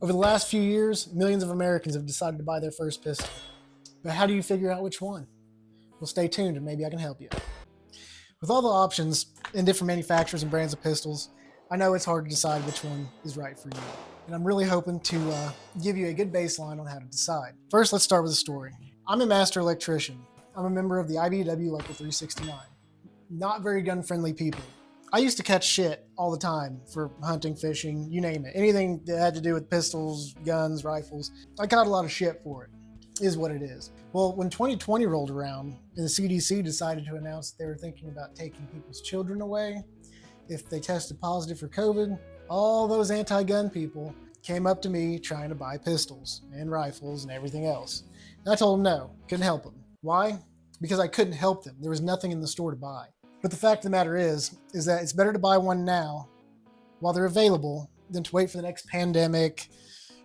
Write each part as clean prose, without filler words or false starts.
Over the last few years, millions of Americans have decided to buy their first pistol. But how do you figure out which one? Well, stay tuned and maybe I can help you. With all the options and different manufacturers and brands of pistols, I know it's hard to decide which one is right for you. And I'm really hoping to give you a good baseline on how to decide. First, let's start with a story. I'm a master electrician. I'm a member of the IBW Local 369. Not very gun-friendly people. I used to catch shit all the time for hunting, fishing, you name it. Anything that had to do with pistols, guns, rifles. I caught a lot of shit for it, is what it is. Well, when 2020 rolled around and the CDC decided to announce that they were thinking about taking people's children away if they tested positive for COVID, all those anti-gun people came up to me trying to buy pistols and rifles and everything else. And I told them no, couldn't help them. Why? Because I couldn't help them. There was nothing in the store to buy. But the fact of the matter is that it's better to buy one now while they're available than to wait for the next pandemic,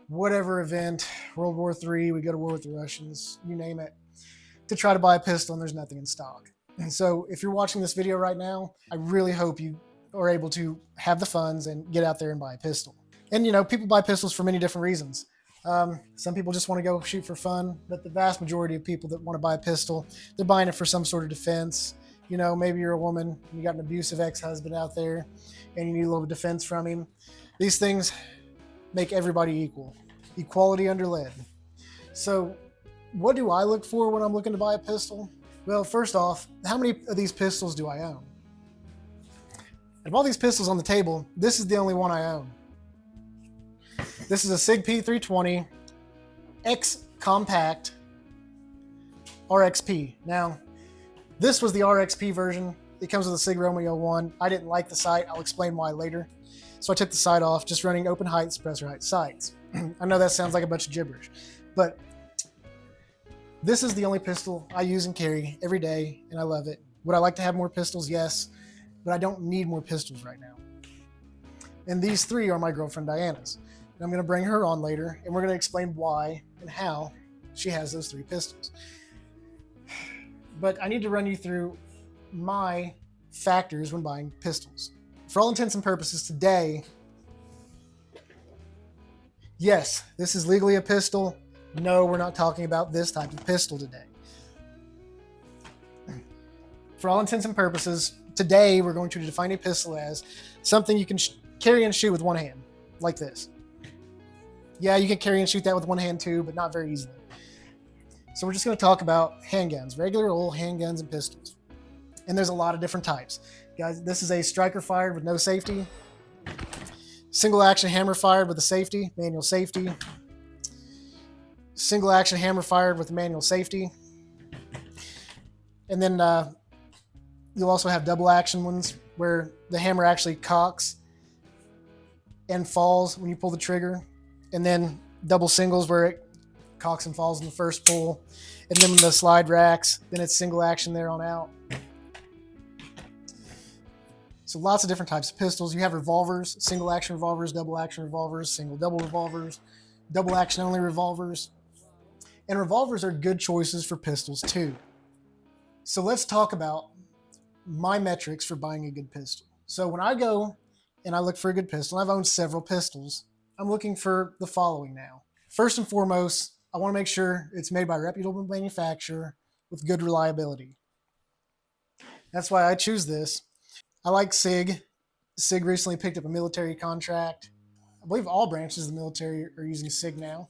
whatever event, World War III, we go to war with the Russians, you name it, to try to buy a pistol and there's nothing in stock. And so if you're watching this video right now, I really hope you are able to have the funds and get out there and buy a pistol. And you know, people buy pistols for many different reasons. Some people just want to go shoot for fun, but the vast majority of people that want to buy a pistol, they're buying it for some sort of defense. You know, maybe you're a woman and you got an abusive ex-husband out there and you need a little defense from him. These things make everybody equal. Equality under lead. So what do I look for when I'm looking to buy a pistol? Well, first off, how many of these pistols do I own? Out of all these pistols on the table, this is the only one I own. This is a SIG P320 X Compact RXP. Now, this was the RXP version. It comes with a SIG Romeo 1. I didn't like the sight. I'll explain why later. So I took the sight off, just running open height, suppressor height sights. I know that sounds like a bunch of gibberish, but this is the only pistol I use and carry every day, and I love it. Would I like to have more pistols? Yes, but I don't need more pistols right now. And these three are my girlfriend Diana's. And I'm going to bring her on later, and we're going to explain why and how she has those three pistols. But I need to run you through my factors when buying pistols. For all intents and purposes today, yes, this is legally a pistol. No, we're not talking about this type of pistol today. For all intents and purposes, today we're going to define a pistol as something you can carry and shoot with one hand, like this. Yeah, you can carry and shoot that with one hand too, but not very easily. So we're just going to talk about handguns, regular old handguns and pistols. And there's a lot of different types. Guys, this is a striker fired with no safety. Single action hammer fired with a safety, manual safety. Single action hammer fired with a manual safety. And then you'll also have double action ones where the hammer actually cocks and falls when you pull the trigger. And then double singles where it cocks and falls in the first pull. And then the slide racks, then it's single action there on out. So lots of different types of pistols. You have revolvers, single action revolvers, double action revolvers, single double revolvers, double action only revolvers. And revolvers are good choices for pistols too. So let's talk about my metrics for buying a good pistol. So when I go and I look for a good pistol, I've owned several pistols. I'm looking for the following now. First and foremost, I want to make sure it's made by a reputable manufacturer with good reliability. That's why I choose this. I like SIG. SIG recently picked up a military contract. I believe all branches of the military are using SIG now.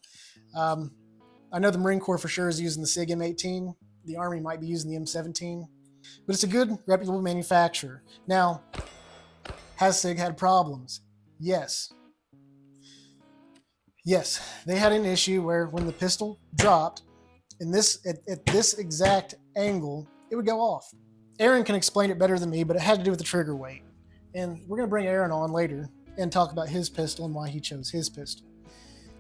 I know the Marine Corps for sure is using the SIG M18. The Army might be using the M17. But it's a good, reputable manufacturer. Now, has SIG had problems? Yes. Yes, they had an issue where when the pistol dropped, in this at this exact angle, it would go off. Aaron can explain it better than me, but it had to do with the trigger weight. And we're going to bring Aaron on later and talk about his pistol and why he chose his pistol.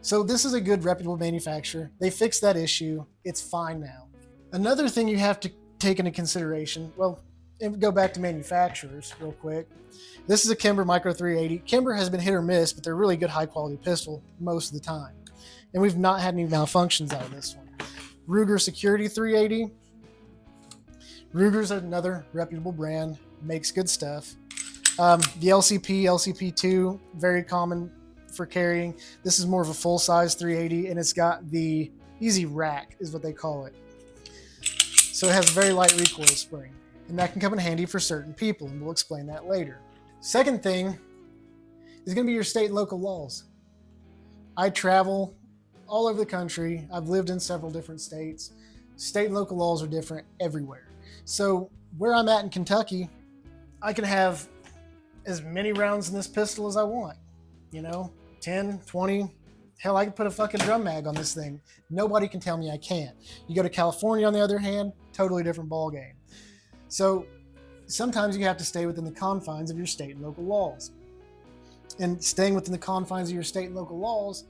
So this is a good, reputable manufacturer. They fixed that issue. It's fine now. Another thing you have to take into consideration, well, and go back to manufacturers real quick. This is a Kimber Micro 380. Kimber has been hit or miss, but they're really good, high-quality pistol most of the time. And we've not had any malfunctions out of this one. Ruger Security 380. Ruger's another reputable brand, makes good stuff. The LCP, LCP2, very common for carrying. This is more of a full-size 380, and it's got the easy rack, is what they call it. So it has a very light recoil spring, and that can come in handy for certain people, and we'll explain that later. Second thing is going to be your state and local laws. I travel all over the country. I've lived in several different states. State and local laws are different everywhere. So where I'm at in Kentucky, I can have as many rounds in this pistol as I want. 10, 20. Hell, I could put a fucking drum mag on this thing. Nobody can tell me I can't. You go to California, on the other hand, totally different ball game. So sometimes you have to stay within the confines of your state and local laws. And staying within the confines of your state and local laws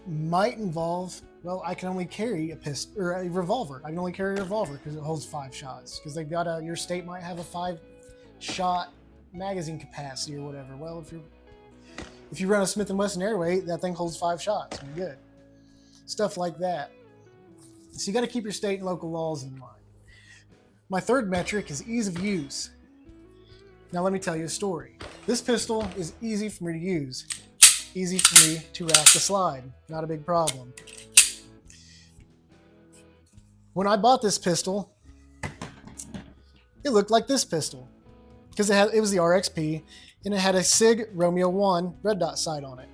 might involve, well, I can only carry a pistol or a revolver. I can only carry a revolver because it holds 5 shots. Because they've got your state might have a 5-shot magazine capacity or whatever. Well, if you run a Smith & Wesson Airway, that thing holds 5 shots. You're good. Stuff like that. So you got to keep your state and local laws in mind. My third metric is ease of use. Now let me tell you a story. This pistol is easy for me to use. Easy for me to rack the slide. Not a big problem. When I bought this pistol, it looked like this pistol. Because it was the RXP, and it had a SIG Romeo 1 red dot sight on it.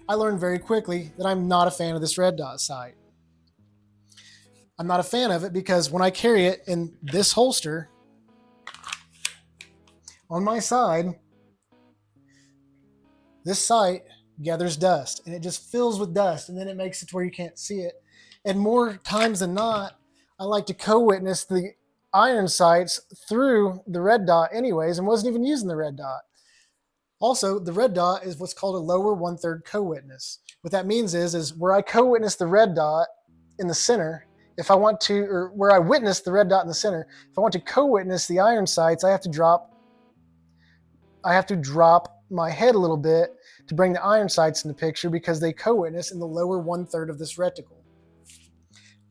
I learned very quickly that I'm not a fan of this red dot sight. I'm not a fan of it because when I carry it in this holster, on my side, this sight gathers dust, and it just fills with dust, and then it makes it to where you can't see it. And more times than not, I like to co-witness the iron sights through the red dot anyways, and wasn't even using the red dot. Also, the red dot is what's called a lower 1/3 co-witness. What that means is where I co-witness the red dot in the center, if I want to, or where I witness the red dot in the center, if I want to co-witness the iron sights, I have to drop my head a little bit to bring the iron sights in the picture because they co-witness in the lower 1/3 of this reticle.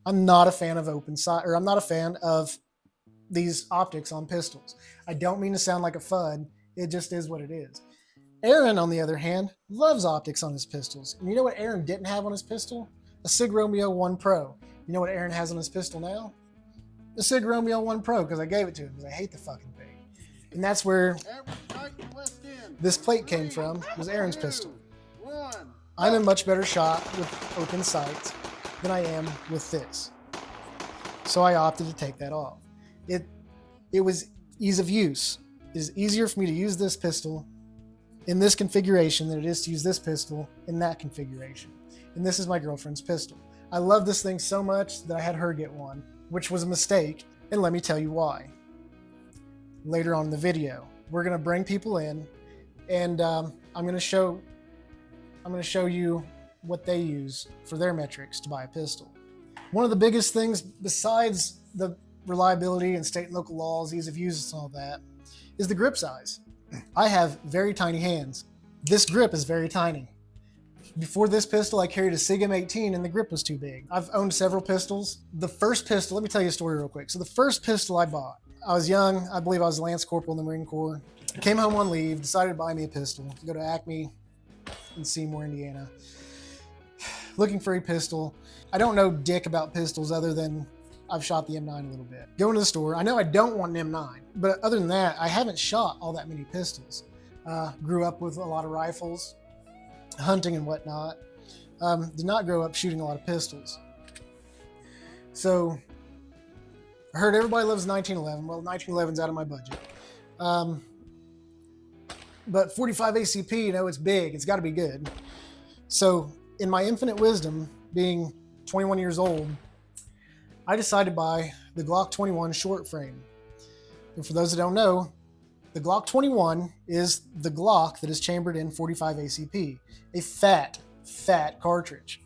I'm not a fan of open sight, or I'm not a fan of these optics on pistols. I don't mean to sound like a FUD. It just is what it is. Aaron, on the other hand, loves optics on his pistols. And you know what Aaron didn't have on his pistol? A SIG Romeo 1 Pro. You know what Aaron has on his pistol now? A SIG Romeo 1 Pro, because I gave it to him, because I hate the fucking thing. And that's where this plate came from, was Aaron's pistol. I'm a much better shot with open sights than I am with this. So I opted to take that off. It was ease of use. It is easier for me to use this pistol in this configuration than it is to use this pistol in that configuration. And this is my girlfriend's pistol. I love this thing so much that I had her get one, which was a mistake, and let me tell you why. Later on in the video, we're gonna bring people in, and I'm gonna show you what they use for their metrics to buy a pistol. One of the biggest things, besides the reliability and state and local laws, ease of use and all that, is the grip size. I have very tiny hands. This grip is very tiny. Before this pistol, I carried a SIG M18 and the grip was too big. I've owned several pistols. The first pistol, let me tell you a story real quick. So the first pistol I bought, I was young. I believe I was a Lance Corporal in the Marine Corps. Came home on leave, decided to buy me a pistol. Go to Acme in Seymour, Indiana. Looking for a pistol. I don't know dick about pistols other than I've shot the M9 a little bit. Go into the store. I know I don't want an M9, but other than that, I haven't shot all that many pistols. Grew up with a lot of rifles, hunting and whatnot. Did not grow up shooting a lot of pistols. So I heard everybody loves 1911. Well, 1911's out of my budget. But 45 ACP, it's big. It's got to be good. So in my infinite wisdom, being 21 years old, I decided to buy the Glock 21 short frame. And for those that don't know, the Glock 21 is the Glock that is chambered in 45 ACP, a fat cartridge.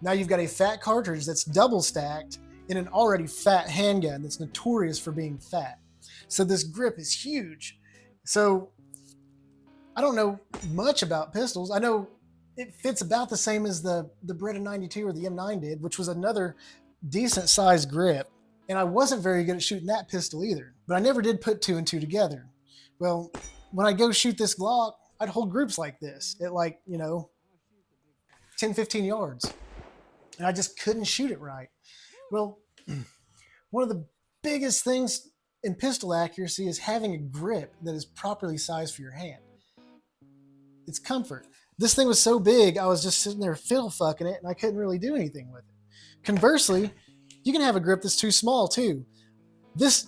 Now you've got a fat cartridge that's double stacked in an already fat handgun that's notorious for being fat. So this grip is huge. So I don't know much about pistols. I know it fits about the same as the Beretta 92 or the M9 did, which was another decent sized grip. And I wasn't very good at shooting that pistol either, but I never did put 2 and 2 together. Well, when I go shoot this Glock, I'd hold groups like this at 10, 15 yards. And I just couldn't shoot it right. Well, one of the biggest things in pistol accuracy is having a grip that is properly sized for your hand. It's comfort. This thing was so big, I was just sitting there fiddle fucking it, and I couldn't really do anything with it. Conversely, you can have a grip that's too small too. This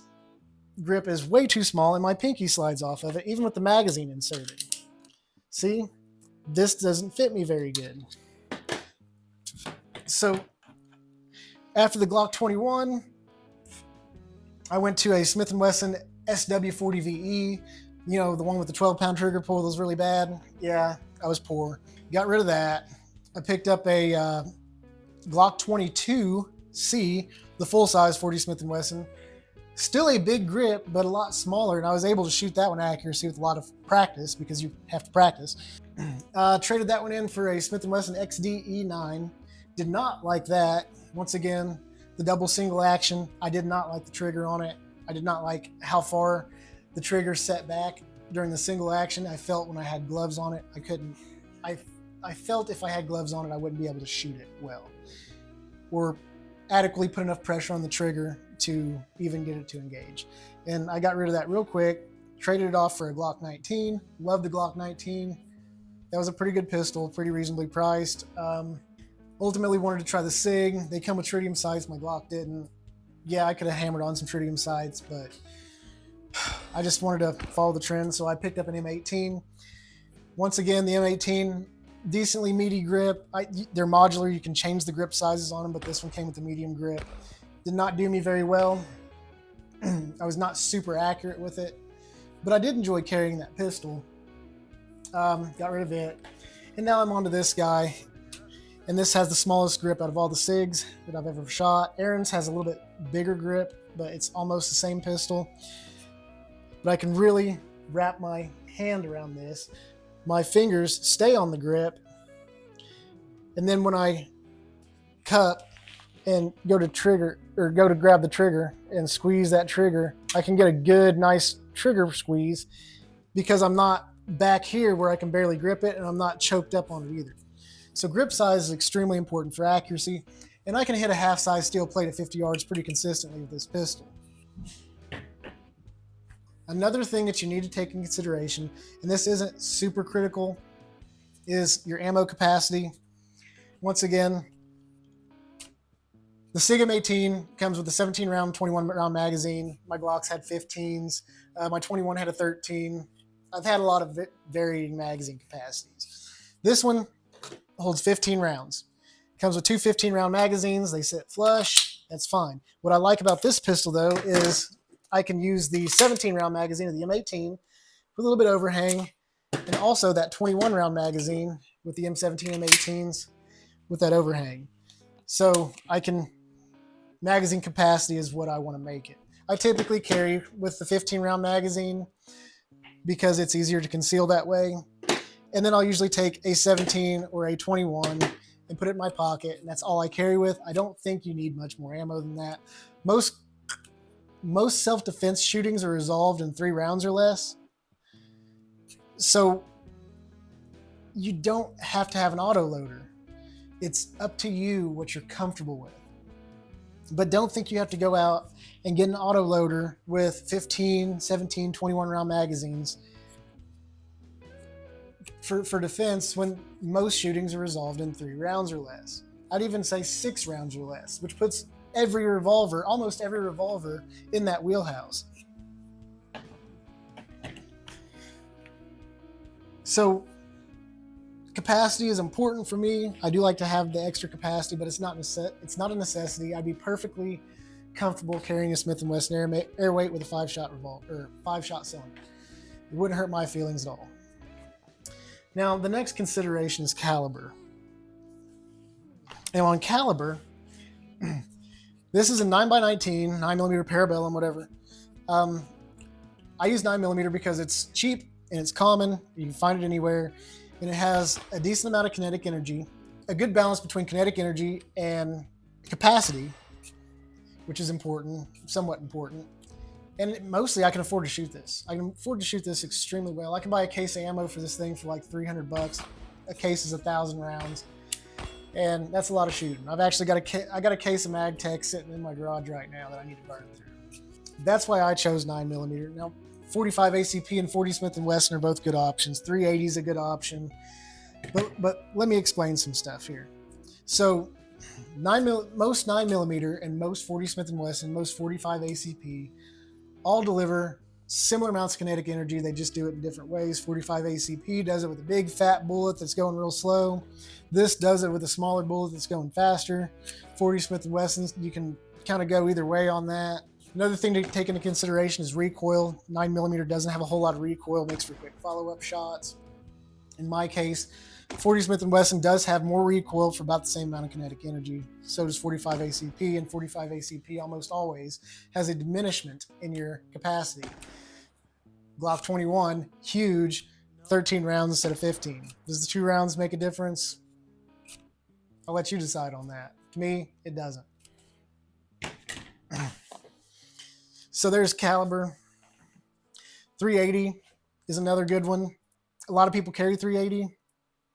grip is way too small, and my pinky slides off of it, even with the magazine inserted. See, this doesn't fit me very good. So, after the Glock 21, I went to a Smith & Wesson SW40VE, you know, the one with the 12-pound trigger pull that was really bad. Yeah, I was poor. Got rid of that. I picked up a Glock 22C, the full-size 40 Smith & Wesson. Still a big grip, but a lot smaller, and I was able to shoot that one accuracy with a lot of practice, because you have to practice. Traded that one in for a Smith & Wesson XD-E9. Did not like that. Once again, the double single action, I did not like the trigger on it. I did not like how far the trigger set back during the single action. I felt when I had gloves on it, I couldn't. I felt if I had gloves on it, I wouldn't be able to shoot it well, or adequately put enough pressure on the trigger to even get it to engage. And I got rid of that real quick, traded it off for a Glock 19. Loved the Glock 19. That was a pretty good pistol, pretty reasonably priced. Ultimately wanted to try the SIG. They come with tritium sights, my Glock didn't. Yeah, I could have hammered on some tritium sights, but I just wanted to follow the trend, so I picked up an M18. Once again, the M18, decently meaty grip. They're modular, you can change the grip sizes on them, but this one came with a medium grip. Did not do me very well. I was not super accurate with it, but I did enjoy carrying that pistol. Got rid of it. And now I'm onto this guy. And this has the smallest grip out of all the SIGs that I've ever shot. Aaron's has a little bit bigger grip, but it's almost the same pistol. But I can really wrap my hand around this. My fingers stay on the grip. And then when I cup and go to trigger, or go to grab the trigger and squeeze that trigger, I can get a good, nice trigger squeeze, because I'm not back here where I can barely grip it, and I'm not choked up on it either. So grip size is extremely important for accuracy, and I can hit a half-size steel plate at 50 yards pretty consistently with this pistol. Another thing that you need to take in consideration, and this isn't super critical, is your ammo capacity. Once again, the SIG M18 comes with a 17-round, 21-round magazine. My Glocks had 15s. My 21 had a 13. I've had a lot of varying magazine capacities. This one holds 15 rounds. It comes with two 15-round magazines. They sit flush. That's fine. What I like about this pistol, though, is I can use the 17-round magazine of the M18 with a little bit of overhang, and also that 21-round magazine with the M17 M18s with that overhang. So I can, magazine capacity is what I want to make it. I typically carry with the 15-round magazine because it's easier to conceal that way. And then I'll usually take a 17 or a 21 and put it in my pocket, and that's all I carry with. I don't think you need much more ammo than that. Most self-defense shootings are resolved in 3 rounds or less. So you don't have to have an autoloader. It's up to you what you're comfortable with. But don't think you have to go out and get an autoloader with 15, 17, 21 round magazines for defense, when most shootings are resolved in 3 rounds or less. I'd even say 6 rounds or less, which puts every revolver, almost every revolver, in that wheelhouse. So capacity is important for me. I do like to have the extra capacity, but it's not a necessity. I'd be perfectly comfortable carrying a Smith & Wesson Airweight with a 5-shot revolver, or 5-shot cylinder. It wouldn't hurt my feelings at all. Now, the next consideration is caliber. Now, on caliber, this is a 9x19, 9mm Parabellum, whatever. I use 9mm because it's cheap and it's common. You can find it anywhere. And it has a decent amount of kinetic energy, a good balance between kinetic energy and capacity, which is important, somewhat important. And mostly I can afford to shoot this. I can afford to shoot this extremely well. I can buy a case of ammo for this thing for like $300. A case is 1,000 rounds. And that's a lot of shooting. I've actually got I got a case of MagTech sitting in my garage right now that I need to burn through. That's why I chose 9mm. Now, 45 ACP and 40 Smith & Wesson are both good options. 380 is a good option. But let me explain some stuff here. So most 9mm and most 40 Smith & Wesson, most 45 ACP all deliver similar amounts of kinetic energy. They just do it in different ways. 45 ACP does it with a big fat bullet that's going real slow. This does it with a smaller bullet that's going faster. 40 Smith & Wesson, you can kind of go either way on that. Another thing to take into consideration is recoil. 9mm doesn't have a whole lot of recoil, makes for quick follow-up shots. In my case, 40 Smith & Wesson does have more recoil for about the same amount of kinetic energy. So does 45 ACP, and 45 ACP almost always has a diminishment in your capacity. Glock 21, huge, 13 rounds instead of 15. Does the 2 rounds make a difference? I'll let you decide on that. To me, it doesn't. So there's caliber. 380 is another good one. A lot of people carry 380.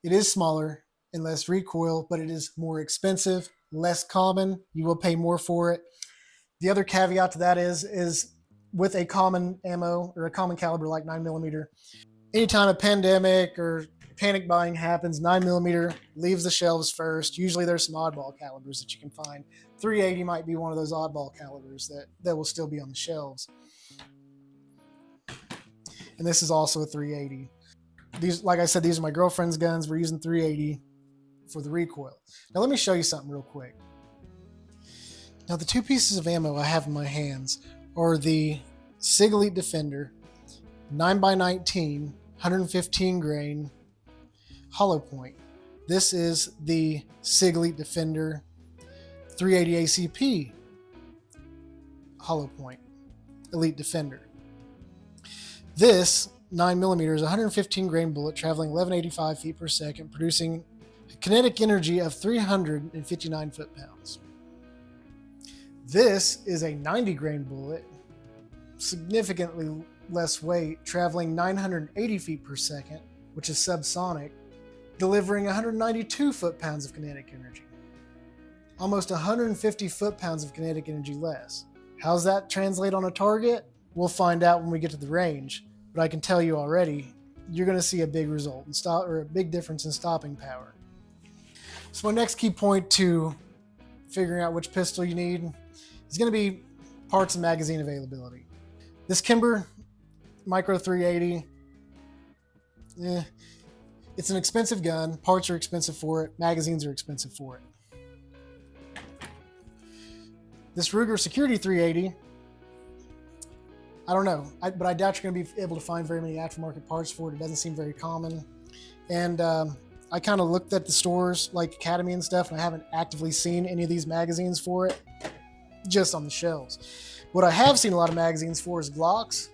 It is smaller and less recoil, but it is more expensive, less common. You will pay more for it. The other caveat to that is with a common ammo or a common caliber like 9mm, anytime a pandemic or panic buying happens, 9mm leaves the shelves first. Usually there's some oddball calibers that you can find. 380 might be one of those oddball calibers that will still be on the shelves. And this is also a 380. These, like I said, these are my girlfriend's guns. We're using 380 for the recoil. Now let me show you something real quick. Now the 2 pieces of ammo I have in my hands are the SIG Elite Defender 9x19 115 grain hollow point. This is the SIG Elite Defender 380 ACP hollow point Elite Defender. This 9mm is a 115 grain bullet traveling 1185 feet per second, producing a kinetic energy of 359 foot-pounds. This is a 90 grain bullet, significantly less weight, traveling 980 feet per second, which is subsonic, delivering 192 foot-pounds of kinetic energy. Almost 150 foot-pounds of kinetic energy less. How's that translate on a target? We'll find out when we get to the range. But I can tell you already, you're going to see a big result in a big difference in stopping power. So my next key point to figuring out which pistol you need is going to be parts and magazine availability. This Kimber Micro 380, it's an expensive gun. Parts are expensive for it. Magazines are expensive for it. This Ruger Security 380, I don't know, but I doubt you're going to be able to find very many aftermarket parts for it. It doesn't seem very common. And I kind of looked at the stores like Academy and stuff, and I haven't actively seen any of these magazines for it, just on the shelves. What I have seen a lot of magazines for is Glocks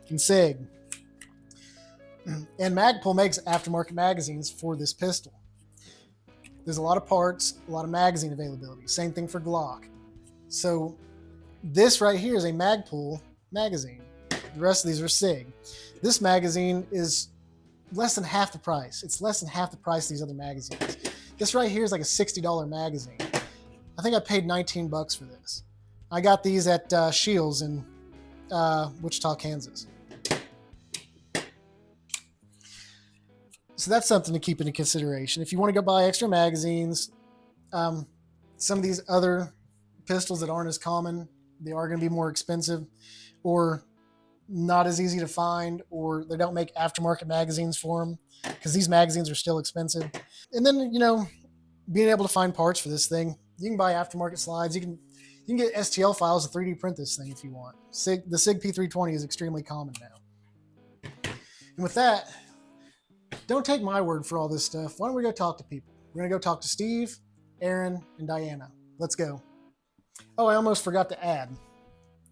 and SIG. And Magpul makes aftermarket magazines for this pistol. There's a lot of parts, a lot of magazine availability. Same thing for Glock. So this right here is a Magpul magazine. The rest of these are SIG. This magazine is less than half the price. It's less than half the price of these other magazines. This right here is like a $60 magazine. I think I paid 19 bucks for this. I got these at Shields in Wichita, Kansas. So that's something to keep into consideration. If you want to go buy extra magazines, some of these other pistols that aren't as common, they are going to be more expensive or not as easy to find, or they don't make aftermarket magazines for them because these magazines are still expensive. And then, you know, being able to find parts for this thing, you can buy aftermarket slides. You can get STL files to 3D print this thing if you want. The SIG P320 is extremely common now. And with that, don't take my word for all this stuff. Why don't we go talk to people? We're going to go talk to Steve, Aaron, and Diana. Let's go. Oh, I almost forgot to add.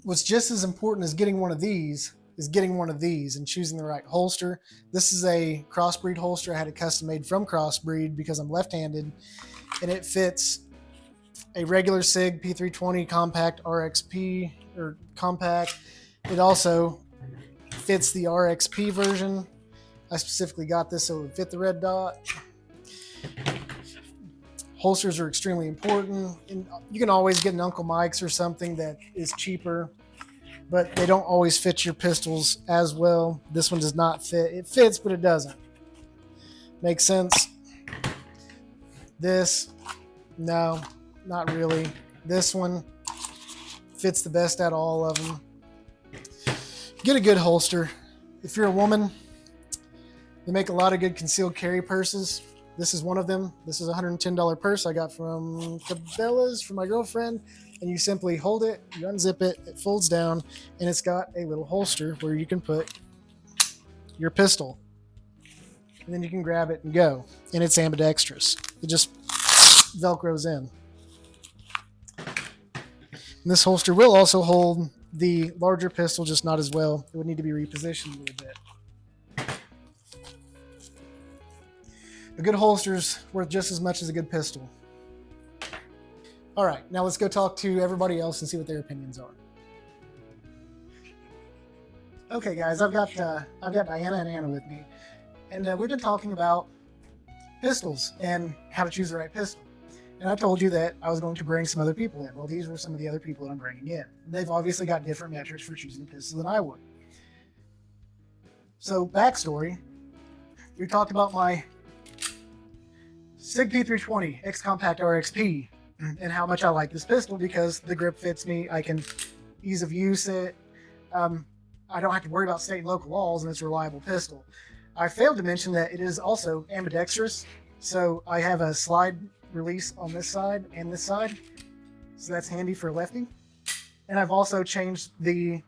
What's just as important as getting one of these is getting one of these and choosing the right holster. This is a crossbreed holster. I had it custom made from crossbreed because I'm left-handed, and it fits a regular SIG P320 compact RXP or compact. It also fits the RXP version. I specifically got this so it would fit the red dot. Holsters are extremely important. And you can always get an Uncle Mike's or something that is cheaper, but they don't always fit your pistols as well. This one does not fit. It fits, but it doesn't. Makes sense? This, no, not really. This one fits the best out of all of them. Get a good holster. If you're a woman, they make a lot of good concealed carry purses. This is one of them. This is a $110 purse I got from Cabela's from my girlfriend. And you simply hold it, you unzip it, it folds down, and it's got a little holster where you can put your pistol. And then you can grab it and go. And it's ambidextrous. It just Velcros in. And this holster will also hold the larger pistol, just not as well. It would need to be repositioned a little bit. A good holster's worth just as much as a good pistol. All right, now let's go talk to everybody else and see what their opinions are. Okay, guys, I've got Diana and Anna with me, and we've been talking about pistols and how to choose the right pistol. And I told you that I was going to bring some other people in. Well, these were some of the other people that I'm bringing in. They've obviously got different metrics for choosing a pistol than I would. So, backstory, we talked about my SIG P320 X-Compact RXP and how much I like this pistol because the grip fits me. I can ease of use it. I don't have to worry about state and local laws, and it's a reliable pistol. I failed to mention that it is also ambidextrous. So I have a slide release on this side and this side. So that's handy for a lefty. And I've also changed the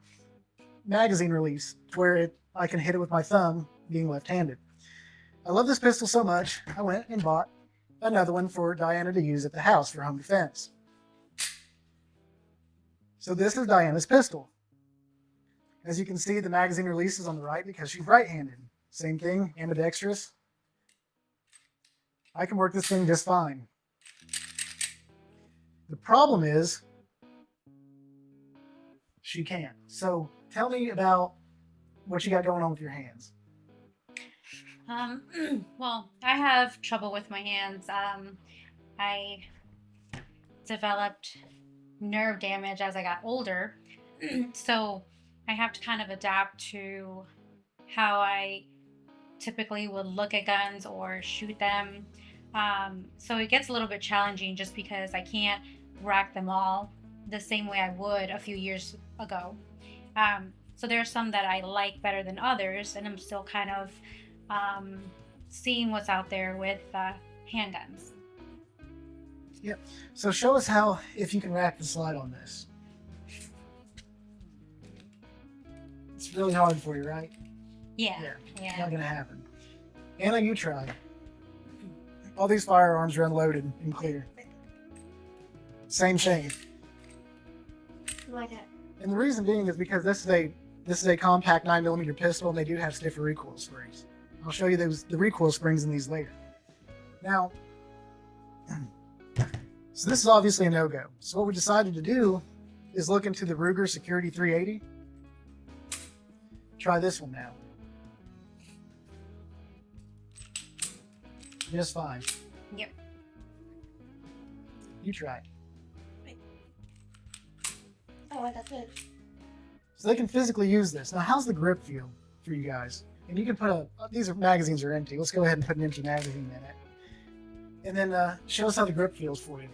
magazine release to where I can hit it with my thumb being left-handed. I love this pistol so much, I went and bought another one for Diana to use at the house for home defense. So this is Diana's pistol. As you can see, the magazine release is on the right because she's right-handed. Same thing, ambidextrous. I can work this thing just fine. The problem is, she can't. So tell me about what you got going on with your hands. Well, I have trouble with my hands. I developed nerve damage as I got older. So I have to kind of adapt to how I typically would look at guns or shoot them. So it gets a little bit challenging just because I can't rack them all the same way I would a few years ago. So there are some that I like better than others, and I'm still kind of seeing what's out there with handguns. Yep. So show us how, if you can rack the slide on this. It's really hard for you, right? Yeah. Not gonna happen. Anna, you try. All these firearms are unloaded and clear. Same thing. Like it. And the reason being is because this is a compact 9mm pistol, and they do have stiffer recoil springs. I'll show you the recoil springs in these later. Now, so this is obviously a no-go. So what we decided to do is look into the Ruger Security 380. Try this one now. Just fine. Yep. You try. Oh, that's good. So they can physically use this. Now, how's the grip feel for you guys? And you can put these magazines are empty. Let's go ahead and put an empty magazine in it. And then show us how the grip feels for you.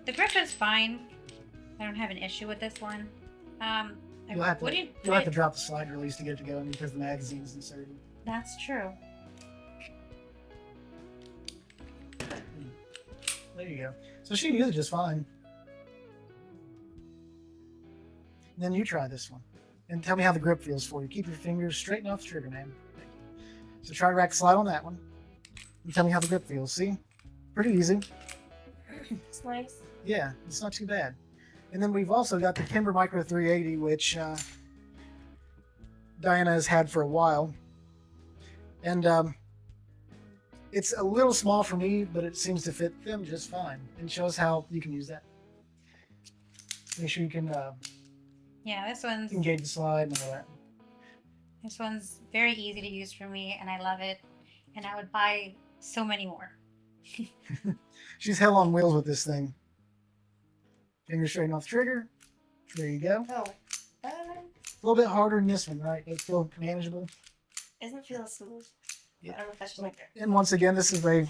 The grip is fine. I don't have an issue with this one. You'll have to drop the slide release to get it to go because the magazine's inserted. That's true. There you go. So she can use it just fine. And then you try this one. And tell me how the grip feels for you. Keep your fingers straight off the trigger, man. So try to rack the slide on that one. And tell me how the grip feels. See? Pretty easy. It's nice. Yeah, it's not too bad. And then we've also got the Timber Micro 380, which Diana has had for a while. And it's a little small for me, but it seems to fit them just fine. And show us how you can use that. Make sure you can yeah, this one's engage the slide and all that. This one's very easy to use for me, and I love it. and I would buy so many more. She's hell on wheels with this thing. Finger straight off the trigger. There you go. Oh. A little bit harder than this one, right? It feels manageable. Doesn't feel smooth. Yeah. I don't know if that's just my character. And once again, this is a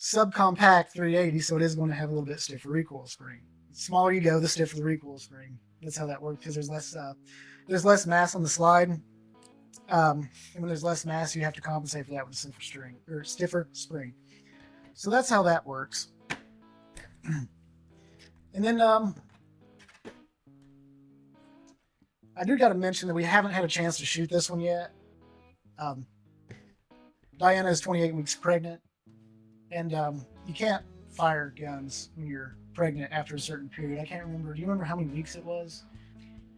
subcompact 380, so it is going to have a little bit stiffer recoil spring. The smaller you go, the stiffer the recoil spring. That's how that works because there's less mass on the slide. And when there's less mass, you have to compensate for that with a stiffer spring. So that's how that works. And then I do got to mention that we haven't had a chance to shoot this one yet. Diana is 28 weeks pregnant, and you can't fire guns when you're pregnant after a certain period. I can't remember. Do you remember how many weeks it was?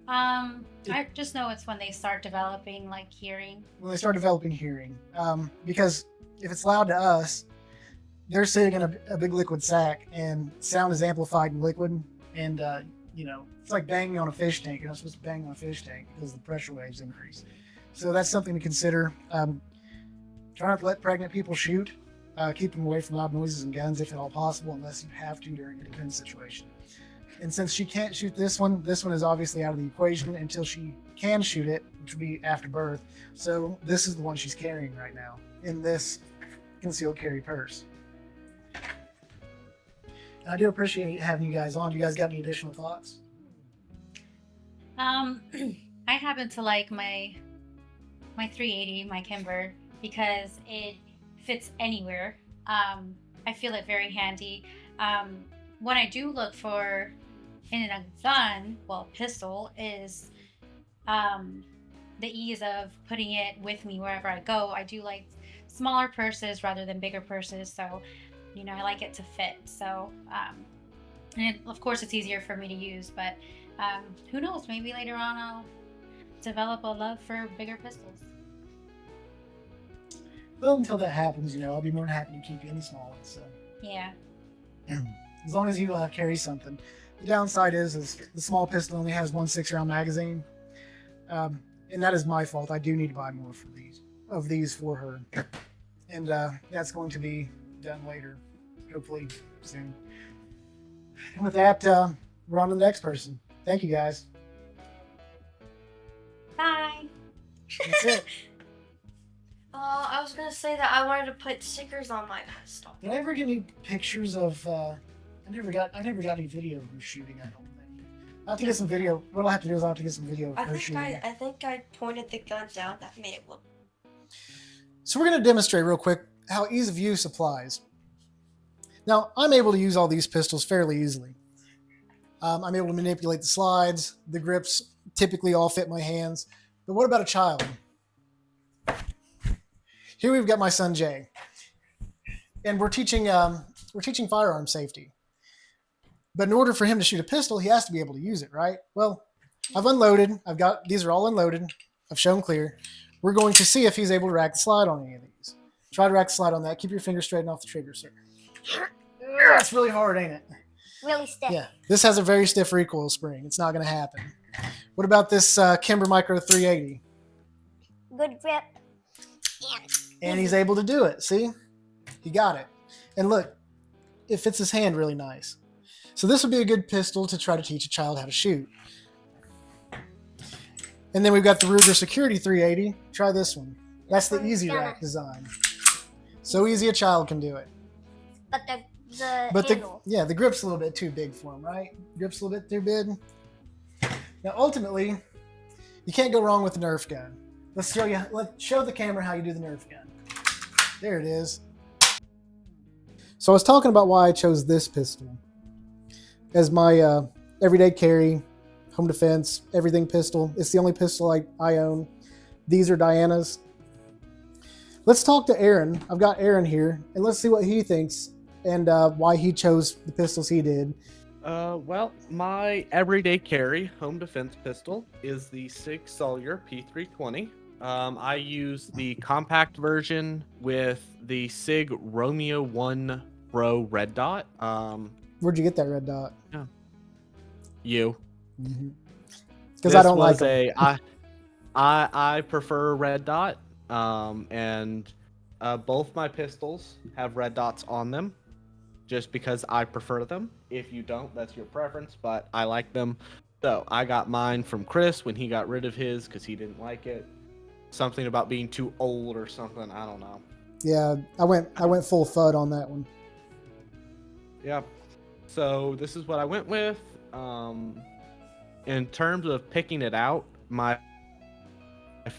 I just know it's when they start developing like hearing. When they start developing hearing, because if it's loud to us, they're sitting in a big liquid sack, and sound is amplified in liquid, and it's like banging on a fish tank. You're not supposed to bang on a fish tank because the pressure waves increase. So that's something to consider. Try not to let pregnant people shoot. Keep them away from loud noises and guns if at all possible, unless you have to during a defense situation. And since she can't shoot this one is obviously out of the equation until she can shoot it, which will be after birth. So this is the one she's carrying right now in this concealed carry purse. And I do appreciate having you guys on. Do you guys got any additional thoughts? I happen to like my 380, my Kimber, because it fits anywhere. I feel it very handy. What I do look for in a gun, well, pistol, is the ease of putting it with me wherever I go. I do like smaller purses rather than bigger purses, so I like it to fit. So and of course it's easier for me to use, but who knows, maybe later on I'll develop a love for bigger pistols. Well, until that happens, I'll be more than happy to keep you in the small ones. So Yeah. as long as you carry something. The downside is the small pistol only has one 6-round magazine, and that is my fault. I do need to buy more of these for her, and that's going to be done later, hopefully soon. And with that, we're on to the next person. Thank you, guys. Bye. That's it. I was gonna say that I wanted to put stickers on my pistol. Did I ever get any pictures of? I never got any video of her shooting. I don't think. I'll have to get some video. What I'll have to do is I'll have to get some video of her shooting. I think I pointed the gun down. That made it look. So we're going to demonstrate real quick how ease of use applies. Now, I'm able to use all these pistols fairly easily. I'm able to manipulate the slides. The grips typically all fit my hands. But what about a child? Here we've got my son Jay, and we're teaching firearm safety. But in order for him to shoot a pistol, he has to be able to use it, right? Well, I've unloaded. These are all unloaded. I've shown clear. We're going to see if he's able to rack the slide on any of these. Try to rack the slide on that. Keep your finger straight off the trigger, sir. That's really hard, ain't it? Really stiff. Yeah, this has a very stiff recoil spring. It's not going to happen. What about this Kimber Micro 380? Good grip. And he's able to do it. See? He got it. And look, it fits his hand really nice. So this would be a good pistol to try to teach a child how to shoot. And then we've got the Ruger Security 380. Try this one. That's the easy rack design. So easy a child can do it. But the But handle. the grip's a little bit too big for him, right? Grip's a little bit too big. Now, ultimately, you can't go wrong with the Nerf gun. Let's show the camera how you do the Nerf gun. There it is. So I was talking about why I chose this pistol as my everyday carry, home defense, everything pistol. It's the only pistol I own. These are Diana's. Let's talk to Aaron. I've got Aaron here, and let's see what he thinks and why he chose the pistols he did. Well, my everyday carry home defense pistol is the SIG Sauer P320. I use the compact version with the SIG Romeo 1 Pro red dot. Where'd you get that red dot? You. Because I don't like them. I prefer red dot. And Both my pistols have red dots on them, just because I prefer them. If you don't, that's your preference, but I like them. So I got mine from Chris when he got rid of his because he didn't like it. Something about being too old or something. I don't know. Yeah, I went full FUD on that one. Yeah. So this is what I went with. In terms of picking it out, my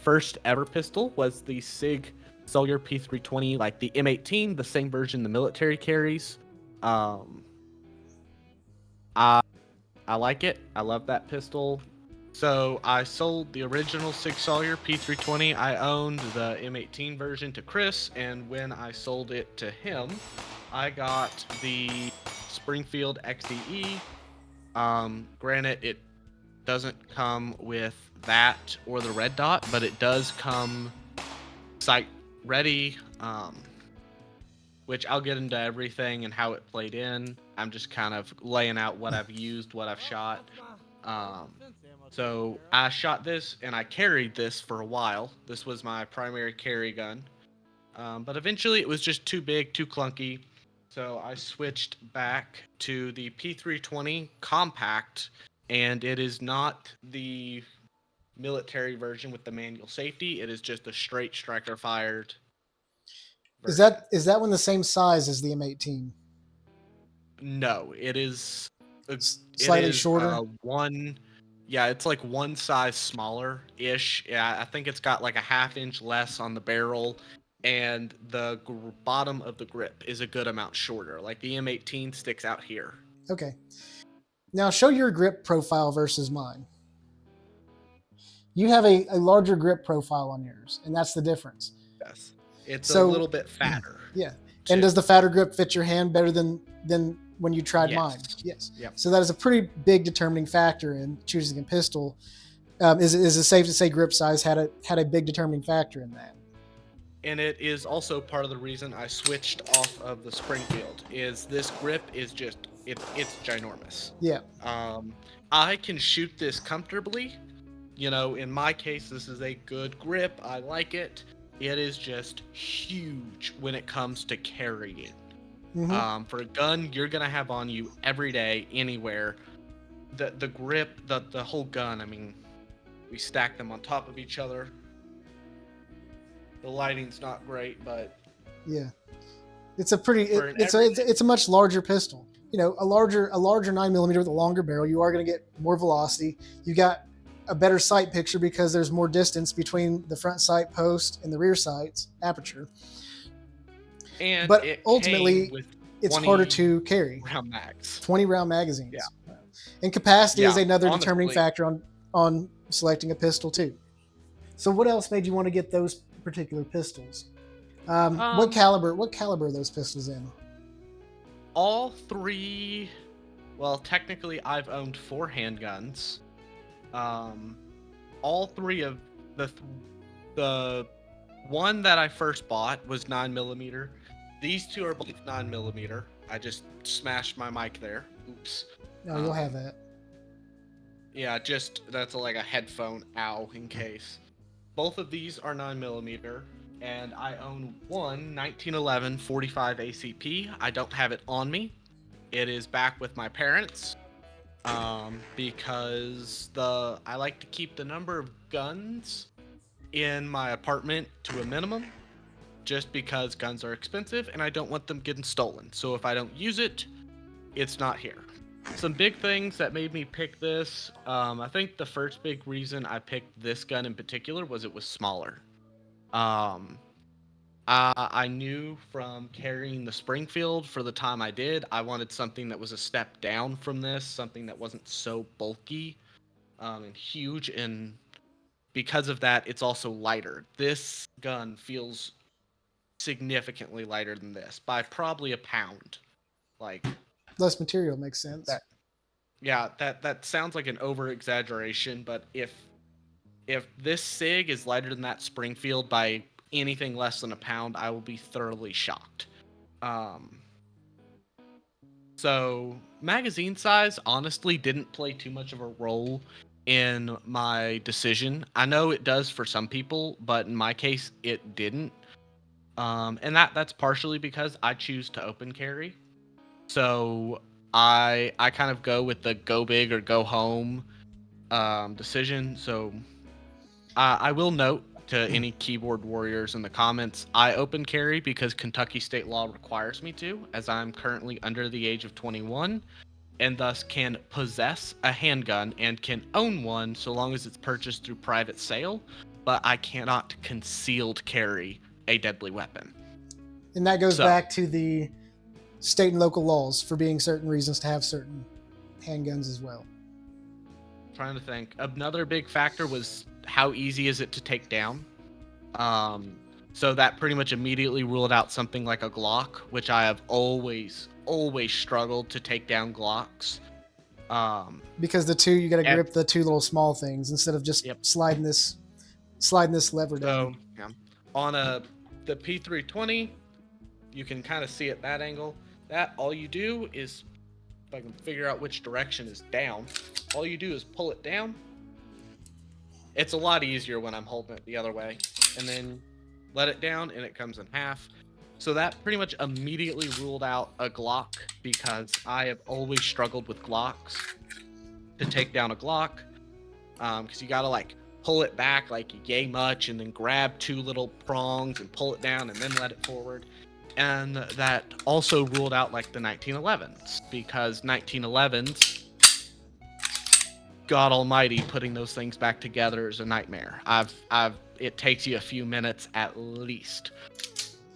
first ever pistol was the SIG Cellular P320, like the M18, the same version the military carries. Um, I I like it. I love that pistol. So I sold the original SIG Sauer P320. I owned the M18 version to Chris, and when I sold it to him, I got the Springfield XDE. Granted, it doesn't come with that or the red dot, but it does come sight ready. Which I'll get into everything and how it played in. I'm just kind of laying out what I've used, what I've shot. So I shot this and I carried this for a while. This was my primary carry gun. But eventually it was just too big, too clunky. So I switched back to the P320 compact, and it is not the military version with the manual safety. It is just a straight striker fired version. Is that one the same size as the M18? No, it is. It Slightly is shorter. one. Yeah, it's like one size smaller ish. Yeah, I think it's got like a half-inch less on the barrel, and the bottom of the grip is a good amount shorter. Like the M18 sticks out here. Okay. Now show your grip profile versus mine. You have a larger grip profile on yours, and that's the difference. Yes, it's a So- little bit fatter. Yeah. too. And does the fatter grip fit your hand better than when you tried Yes. mine? Yes. Yep. So that is a pretty big determining factor in choosing a pistol. Is it safe to say grip size had a big determining factor in that? And it is also part of the reason I switched off of the Springfield. Is this grip is just it's ginormous. Yeah. I can shoot this comfortably. You know, in my case, this is a good grip. I like it. It is just huge when it comes to carrying. Mm-hmm. For a gun, you're gonna have on you every day, anywhere. The grip, the whole gun. I mean, we stack them on top of each other. The lighting's not great, but Yeah. It's a pretty. For an It's a much larger pistol. You know, a larger 9mm with a longer barrel. You are going to get more velocity. You got a better sight picture because there's more distance between the front sight post and the rear sight's aperture. and But it ultimately, came with It's 20 harder to carry. round max. 20 round magazines. Yeah. And capacity is Yeah, another determining honestly. factor on selecting a pistol too. So what else made you want to get those particular pistols? What caliber are those pistols in? All three. Well, technically, I've owned 4 handguns. All three of the one that I first bought was 9mm. These two are both 9mm. I just smashed my mic there. Oops. No, you'll have that. Yeah, just that's like a headphone. Ow, in case. Both of these are 9mm, and I own one 1911 45 ACP. I don't have it on me. It is back with my parents. Because I like to keep the number of guns in my apartment to a minimum, just because guns are expensive and I don't want them getting stolen. So if I don't use it, it's not here. Some big things that made me pick this. I think the first big reason I picked this gun in particular was it was smaller. I knew from carrying the Springfield for the time I did, I wanted something that was a step down from this, something that wasn't so bulky and huge, and because of that, it's also lighter. This gun feels significantly lighter than this by probably a pound. Like, Less material makes sense. That- yeah, that sounds like an over exaggeration, but if this SIG is lighter than that Springfield by anything less than a pound, I will be thoroughly shocked. So magazine size honestly didn't play too much of a role in my decision. I know it does for some people, but in my case, it didn't. And that's partially because I choose to open carry. So I kind of go with the go big or go home decision. So I will note to any keyboard warriors in the comments, I open carry because Kentucky state law requires me to, as I'm currently under the age of 21, and thus can possess a handgun and can own one so long as it's purchased through private sale, but I cannot concealed carry a deadly weapon. And that goes So- back to the state and local laws for being certain reasons to have certain handguns as well. Trying to think. Another big factor was how easy is it to take down. So that pretty much immediately ruled out something like a Glock, which I have always struggled to take down Glocks. Because you got to And- grip the two little small things instead of just Yep. sliding this lever So down. yeah, on the P320, you can kind of see at that angle. That all you do is, if I can figure out which direction is down, all you do is pull it down. It's a lot easier when I'm holding it the other way, and then let it down, and it comes in half. So that pretty much immediately ruled out a Glock because I have always struggled with Glocks to take down a Glock, because you gotta like pull it back like yay much, and then grab two little prongs and pull it down, and then let it forward. And that also ruled out like the 1911s, because 1911s, God Almighty, putting those things back together is a nightmare. It takes you a few minutes at least.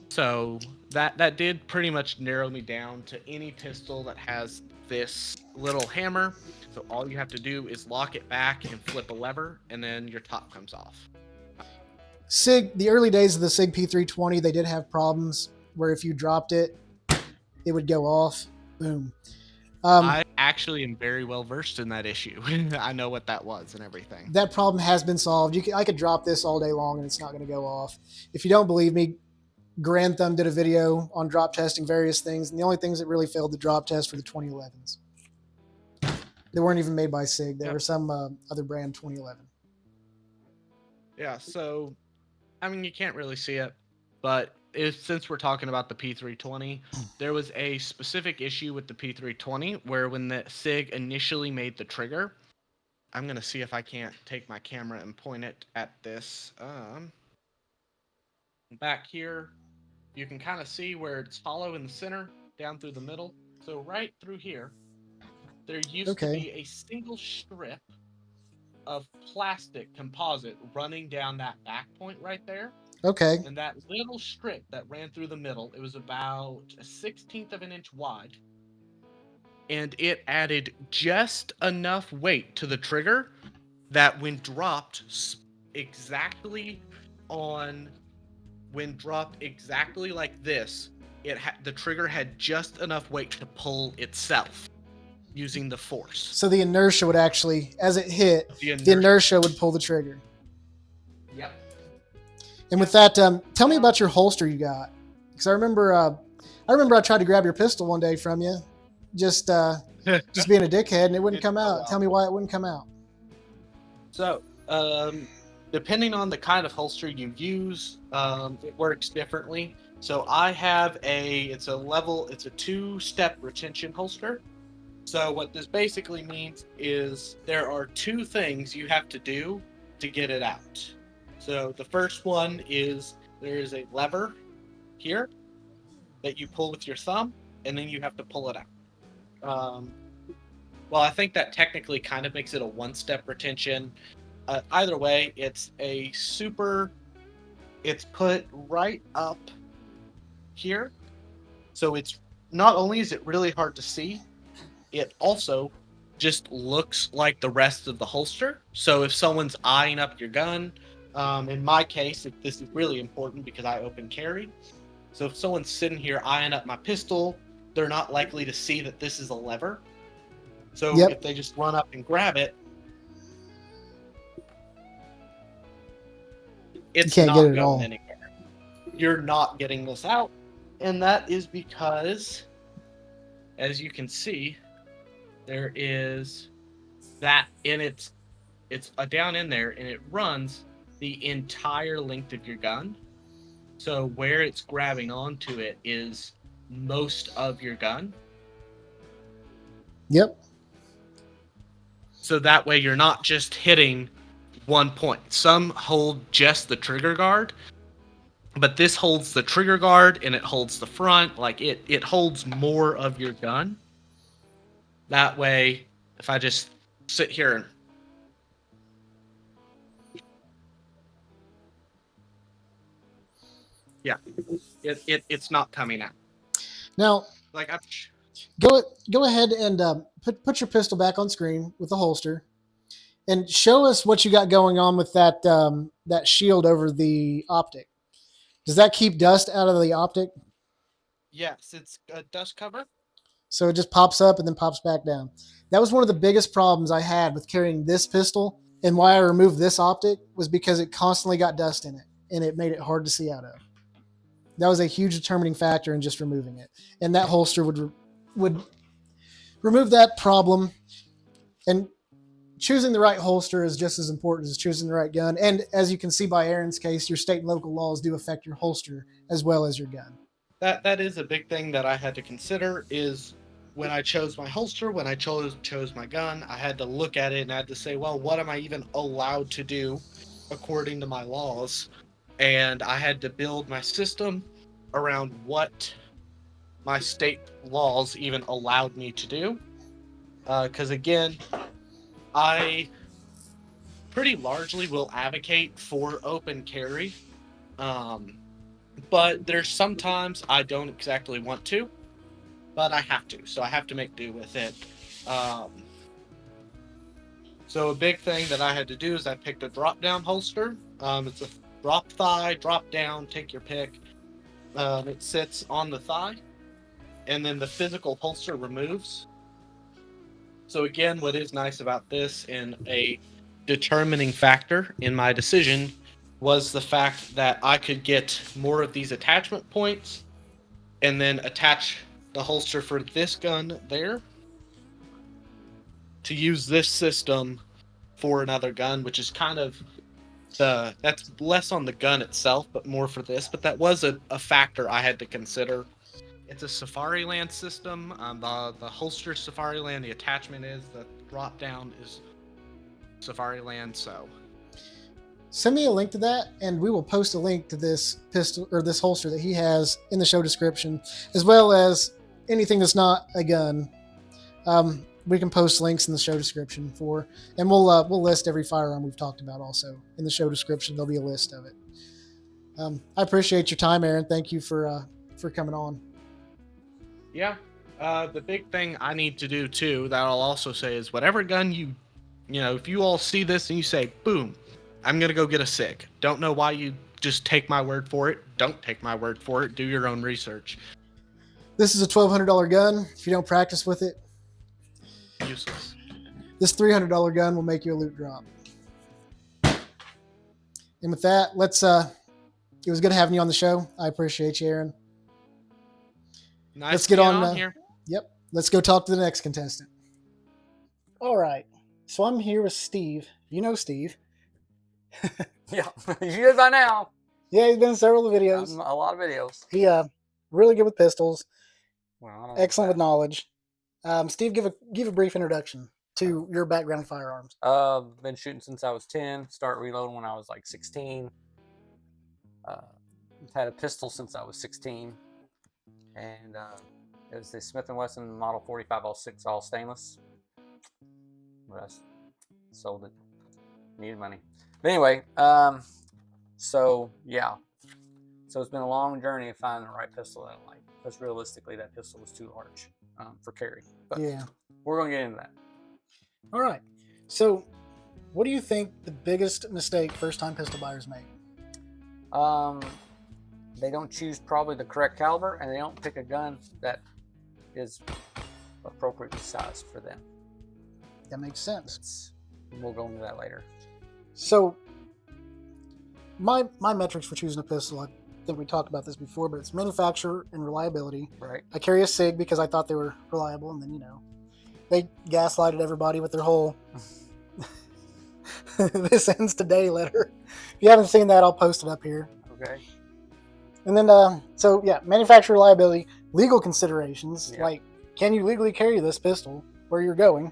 So that did pretty much narrow me down to any pistol that has this little hammer. So all you have to do is lock it back and flip a lever, and then your top comes off. SIG, the early days of the SIG P320, they did have problems where if you dropped it, it would go off. Boom. I actually am very well versed in that issue. I know what that was and everything. That problem has been solved. I could drop this all day long and it's not going to go off. If you don't believe me, Grand Thumb did a video on drop testing various things, and the only things that really failed the drop test were the 2011s. They weren't even made by SIG. They Yep. were some other brand 2011. Yeah, so I mean, you can't really see it, but since we're talking about the P320, there was a specific issue with the P320 where when the SIG initially made the trigger, I'm gonna see if I can't take my camera and point it at this. Back here, you can kind of see where it's hollow in the center, down through the middle. So right through here, there used to Okay. be a single strip of plastic composite running down that back point right there. Okay. And that little strip that ran through the middle, it was about a 1/16 of an inch wide. And it added just enough weight to the trigger that when dropped exactly like this, the trigger had just enough weight to pull itself using the force. So the inertia would actually, as it hit, the inertia would pull the trigger. Yep. And with that, tell me about your holster you got, because I remember I tried to grab your pistol one day from you, just being a dickhead, and it wouldn't come out. Tell me why it wouldn't come out. So, depending on the kind of holster you use, it works differently. So I have it's a 2-step retention holster. So what this basically means is there are two things you have to do to get it out. So the first one is there is a lever here that you pull with your thumb, and then you have to pull it out. Well, I think that technically kind of makes it a 1-step retention. Either way, it's put right up here. So it's not only is it really hard to see, it also just looks like the rest of the holster. So if someone's eyeing up your gun, in my case, this is really important because I open carry. So if someone's sitting here eyeing up my pistol, they're not likely to see that this is a lever. So Yep. if they just run up and grab it, it's can't not get it going all. anywhere. You're not getting this out, and that is because, as you can see, there is that in it's down in there, and it runs the entire length of your gun. So where it's grabbing onto it is most of your gun. Yep. So that way you're not just hitting one point. Some hold just the trigger guard, but this holds the trigger guard and it holds the front. Like it holds more of your gun. That way, if I just sit here and yeah, it's not coming out. Now, Like go ahead and put your pistol back on screen with the holster, and show us what you got going on with that that shield over the optic. Does that keep dust out of the optic? yes, it's a dust cover. So it just pops up and then pops back down. That was one of the biggest problems I had with carrying this pistol, and why I removed this optic was because it constantly got dust in it, and it made it hard to see out of. That was a huge determining factor in just removing it, and that holster would remove that problem. And choosing the right holster is just as important as choosing the right gun. And as you can see by Aaron's case, your state and local laws do affect your holster as well as your gun. That is a big thing that I had to consider is when I chose my holster, when I chose my gun, I had to look at it and I had to say, well, what am I even allowed to do according to my laws? And I had to build my system around what my state laws even allowed me to do. Because again, I pretty largely will advocate for open carry. But there's sometimes I don't exactly want to, but I have to. So I have to make do with it. So a big thing that I had to do is I picked a drop-down holster. It's a drop thigh, drop down, take your pick. It sits on the thigh, and then the physical holster removes. So again, what is nice about this and a determining factor in my decision was the fact that I could get more of these attachment points and then attach the holster for this gun there to use this system for another gun, which is kind of that's less on the gun itself, but more for this. But that was a factor I had to consider. It's a Safariland system. The holster Safariland, the attachment is, the drop down is Safariland, so. Send me a link to that, and we will post a link to this pistol or this holster that he has in the show description, as well as anything that's not a gun. We can post links in the show description for, and we'll list every firearm we've talked about also in the show description. There'll be a list of it. I appreciate your time, Aaron. Thank you for coming on. Yeah. The big thing I need to do too that I'll also say is whatever gun you know, if you all see this and you say, boom, I'm going to go get a SIG. Don't know why you just take my word for it. Don't take my word for it. Do your own research. This is a $1,200 gun. If you don't practice with it, Useless. this $300 gun will make you a loot drop. And with that, it was good having you on the show. I appreciate you, Aaron. Nice Let's get to on here. Yep. Let's go talk to the next contestant. All right. So I'm here with Steve. You know Steve. Yeah, years by now. Yeah, he's been in several videos. A lot of videos. He really good with pistols. Well, I don't know Excellent with about knowledge. Steve, give a brief introduction to your background in firearms. that. Been shooting since I was 10. Start reloading when I was like 16. Had a pistol since I was 16, and it was the Smith & Wesson Model 4506 all stainless. But I sold it. Needed money. But anyway, so yeah. So it's been a long journey of finding the right pistol that I like. Because realistically, that pistol was too large for carry. But Yeah. we're going to get into that. All right. So, what do you think the biggest mistake first-time pistol buyers make? They don't choose probably the correct caliber, and they don't pick a gun that is appropriately sized for them. That makes sense. We'll go into that later. So, my metrics for choosing a pistol, I think we talked about this before, but it's manufacturer and reliability. Right. I carry a SIG because I thought they were reliable, and then, they gaslighted everybody with their whole this ends today letter. If you haven't seen that, I'll post it up here. Okay. And then, so yeah, manufacturer liability, legal considerations, Yeah. like can you legally carry this pistol where you're going?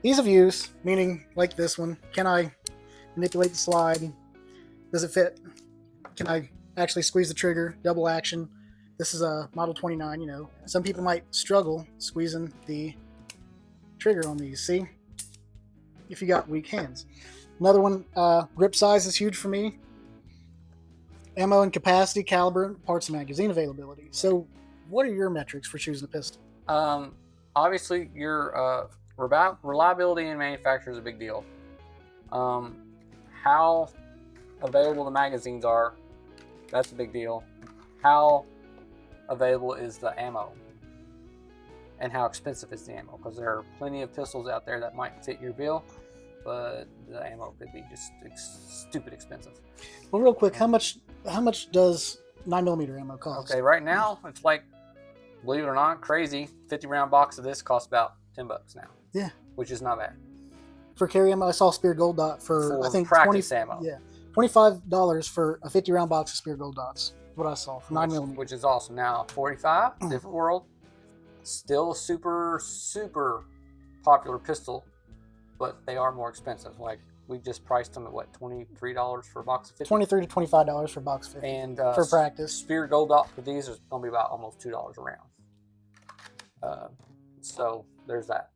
Ease of use, meaning like this one, can I manipulate the slide? Does it fit? Can I actually squeeze the trigger? Double action. This is a Model 29, you know. Some people might struggle squeezing the trigger on these, see? If you got weak hands. Another one, grip size is huge for me. Ammo and capacity, caliber, parts and magazine availability. So what are your metrics for choosing a pistol? Obviously, your reliability in manufacture is a big deal. How available the magazines are, that's a big deal. How available is the ammo? And how expensive is the ammo? Because there are plenty of pistols out there that might fit your bill, but the ammo could be just stupid expensive. Well, real quick, how much does 9mm ammo cost? Okay, right now it's like, believe it or not, crazy. 50-round box of this costs about $10 now. Yeah, which is not bad for carry ammo. I saw Spear Gold Dot for I think practice ammo. Yeah, $25 for a 50-round box of Spear Gold Dots. What I saw for 9mm, which is awesome. Now 45, different world, still a super popular pistol, but they are more expensive. Like we just priced them at what, $23 for a box of 50. $23 to $25 for a box of 50. And for practice, Spear Gold Dot for these is going to be about almost $2 a round. So there's that.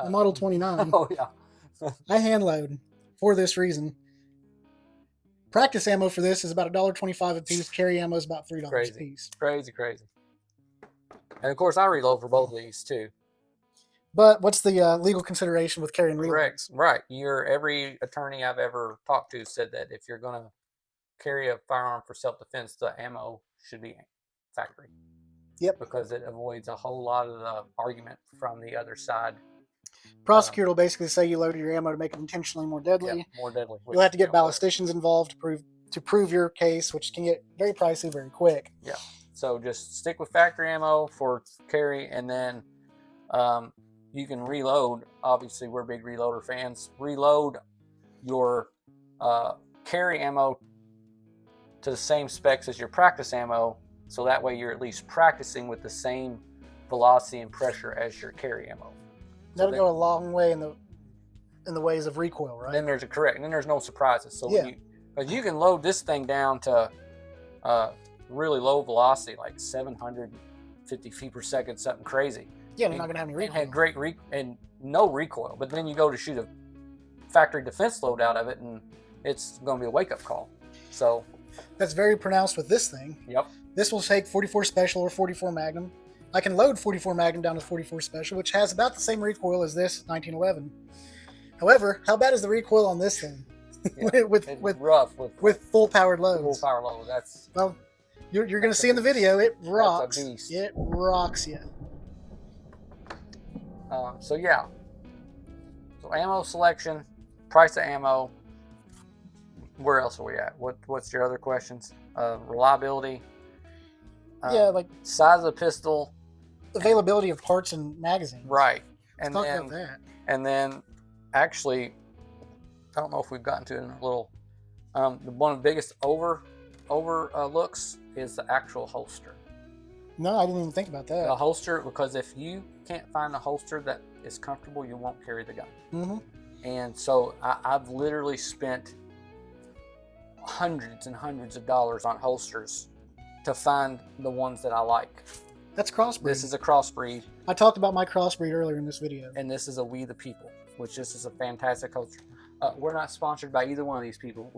The Model 29. Oh yeah. I hand load for this reason. Practice ammo for this is about $1.25 a piece. Carry ammo is about $3 a piece. Crazy. And of course, I reload for both of these too. But what's the legal consideration with carrying reloads? Correct. Right. Every attorney I've ever talked to said that if you're going to carry a firearm for self-defense, the ammo should be factory. Yep. Because it avoids a whole lot of the argument from the other side. Prosecutor will basically say you loaded your ammo to make it intentionally more deadly. Yeah, more deadly. You'll have to get ballisticians involved to prove your case, which can get very pricey very quick. Yeah. So just stick with factory ammo for carry, and then you can reload. Obviously, we're big reloader fans. Reload your carry ammo to the same specs as your practice ammo, so that way you're at least practicing with the same velocity and pressure as your carry ammo. That'll go a long way in the ways of recoil, right? Then there's then there's no surprises. So yeah, because you can load this thing down to really low velocity, like 750 feet per second, something crazy. Yeah, you're not gonna have any recoil. And had great and no recoil, but then you go to shoot a factory defense load out of it, and it's going to be a wake up call. So that's very pronounced with this thing. Yep. This will take 44 Special or 44 Magnum. I can load 44 Magnum down to 44 Special, which has about the same recoil as this 1911. However, how bad is the recoil on this thing? Yeah, with rough with full powered loads. Full power load. That's well, you're going to see in the video. It rocks. That's a beast. It rocks you. So yeah. So ammo selection, price of ammo. Where else are we at? What's your other questions? Reliability. Yeah, like size of the pistol. Availability of parts and magazines. Right. Let's talk about that. And then, actually, I don't know if we've gotten to it in a little. One of the biggest overlooks is the actual holster. No, I didn't even think about that. The holster, because if you can't find a holster that is comfortable, you won't carry the gun. Mm-hmm. And so I've literally spent hundreds and hundreds of dollars on holsters to find the ones that I like. That's crossbreed. This is a crossbreed. I talked about my crossbreed earlier in this video. And this is a We the People, which this is a fantastic holster. We're not sponsored by either one of these people.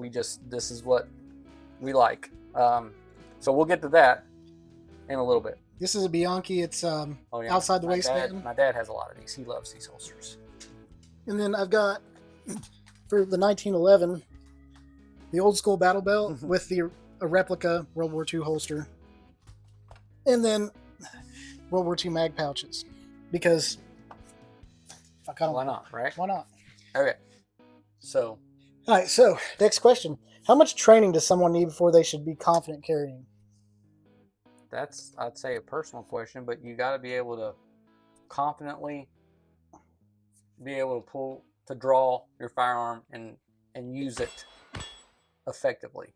This is what we like. So we'll get to that in a little bit. This is a Bianchi. It's outside the My waistband. My dad has a lot of these. He loves these holsters. And then I've got, for the 1911, the old school battle belt with a replica World War II holster. And then World War II mag pouches. Because if I kind of, why not, right? Why not? Okay. So. All right, so next question. How much training does someone need before they should be confident carrying? That's, I'd say, a personal question, but you got to be able to confidently be able to draw your firearm and use it effectively.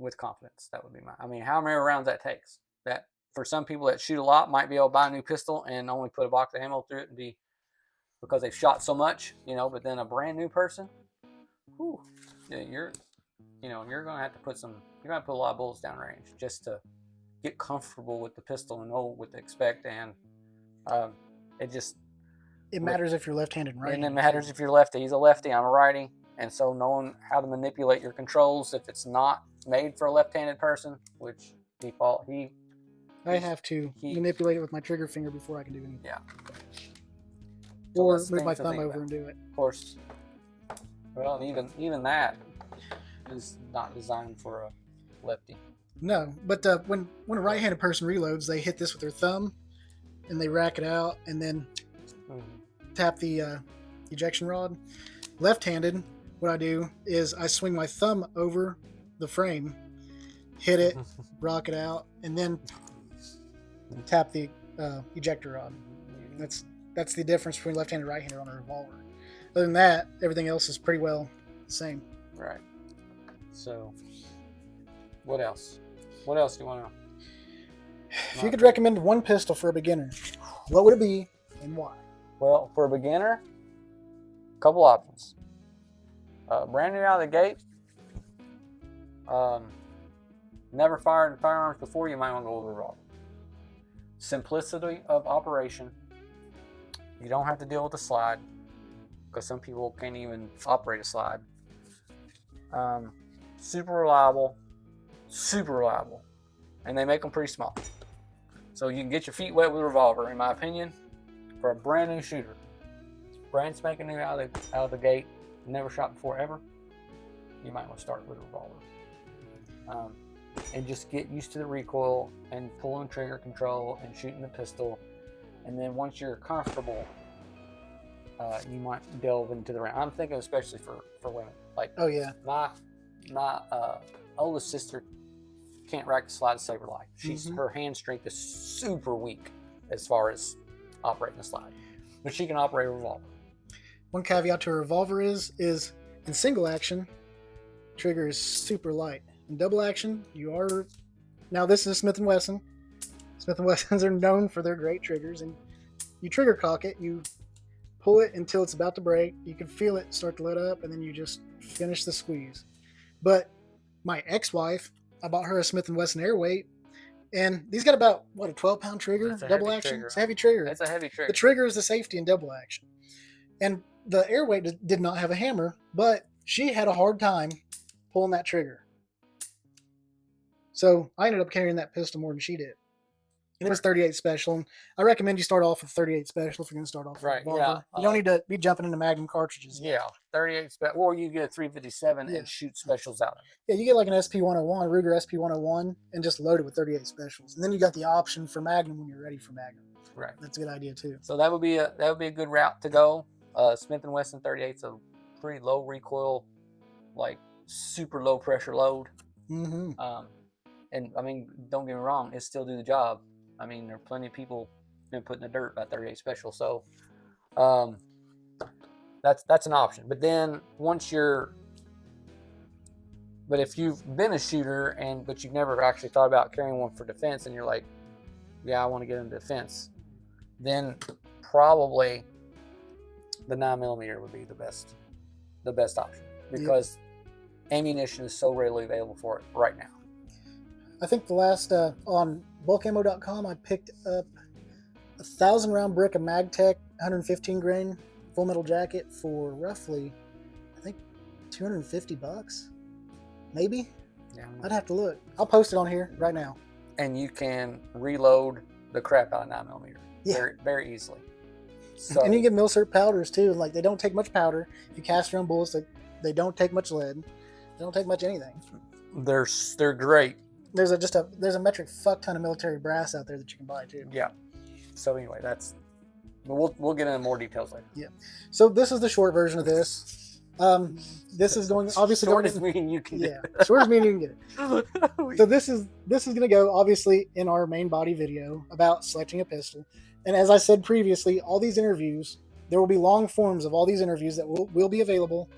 with confidence. That would be my. I mean, how many rounds that takes. That for some people that shoot a lot might be able to buy a new pistol and only put a box of ammo through it and be because they've shot so much, But then a brand new person, whew, you're gonna have to put a lot of bullets down range just to get comfortable with the pistol and know what to expect. And it matters if you're left-handed and right-handed. And it matters if you're lefty. He's a lefty. I'm a righty. And so knowing how to manipulate your controls if it's not made for a left-handed person, which I have to manipulate it with my trigger finger before I can do anything. Yeah. Or So move my thumb over and do it. Of course. Well, even that is not designed for a lefty. No, but when a right-handed person reloads, they hit this with their thumb, and they rack it out, and then tap the ejection rod. Left-handed, what I do is I swing my thumb over the frame, hit it, rock it out, and then tap the ejector rod. That's the difference between left-handed and right-handed on a revolver. Other than that, everything else is pretty well the same. Right. So, what else? What else do you want to know? If you could recommend one pistol for a beginner, what would it be and why? Well, for a beginner, a couple options. Brand new out of the gate. Never fired firearms before, you might want to go with a revolver. Simplicity of operation. You don't have to deal with the slide because some people can't even operate a slide. Super reliable, and they make them pretty small. So you can get your feet wet with a revolver, in my opinion, for a brand new shooter. Brand spanking new out of the gate, never shot before ever. You might want to start with a revolver, and just get used to the recoil and pulling trigger control and shooting the pistol. And then once you're comfortable, you might delve into the round. I'm thinking especially for women. Like, oh yeah, my oldest sister can't rack the slide to save her life. Her hand strength is super weak as far as operating the slide, but she can operate a revolver. One caveat to a revolver is in single action, trigger is super light. In double action, now this is Smith & Wesson. Smith & Wessons are known for their great triggers, and you trigger cock it, you pull it until it's about to break, you can feel it start to let up, and then you just finish the squeeze. But my ex-wife, I bought her a Smith & Wesson Airweight, and these got about, a 12-pound trigger, double action? Trigger. It's a heavy trigger. It's a heavy trigger. The trigger is the safety in double action. And the Airweight did not have a hammer, but she had a hard time pulling that trigger. So I ended up carrying that pistol more than she did. And it was 38 special. And I recommend you start off with 38 special if you're going to start off with a revolver. Yeah. You don't need to be jumping into Magnum cartridges. Yeah, 38 special. Or you get a 357 and shoot specials out of it. Yeah, you get like an SP-101, Ruger SP-101, and just load it with 38 specials. And then you got the option for Magnum when you're ready for Magnum. Right. That's a good idea too. So that would be a good route to go. Smith & Wesson 38's a pretty low recoil, like super low pressure load. Mm-hmm. And I mean, don't get me wrong, it still do the job. I mean, there are plenty of people been put in the dirt by 38 special. So that's an option. But then but if you've been a shooter but you've never actually thought about carrying one for defense, and you're like, yeah, I want to get into defense, then probably the 9mm would be the best option, because ammunition is so readily available for it right now. I think the last on bulkammo.com, I picked up a 1,000-round brick of MagTech 115 grain full metal jacket for roughly, I think, $250, maybe. Yeah, I'd have to look. I'll post it on here right now. And you can reload the crap out of 9mm very, very easily. So, and you get milsert powders too. Like, they don't take much powder. If you cast your own bullets, they don't take much lead. They don't take much anything. They're great. There's a metric fuck ton of military brass out there that you can buy too. Yeah. So anyway, we'll get into more details later. Yeah. So this is the short version of this. This is going obviously shortest meeting you can get. Yeah, shortest meeting you can get it. So this is going to go obviously in our main body video about selecting a pistol. And as I said previously, all these interviews, there will be long forms of all these interviews that will be available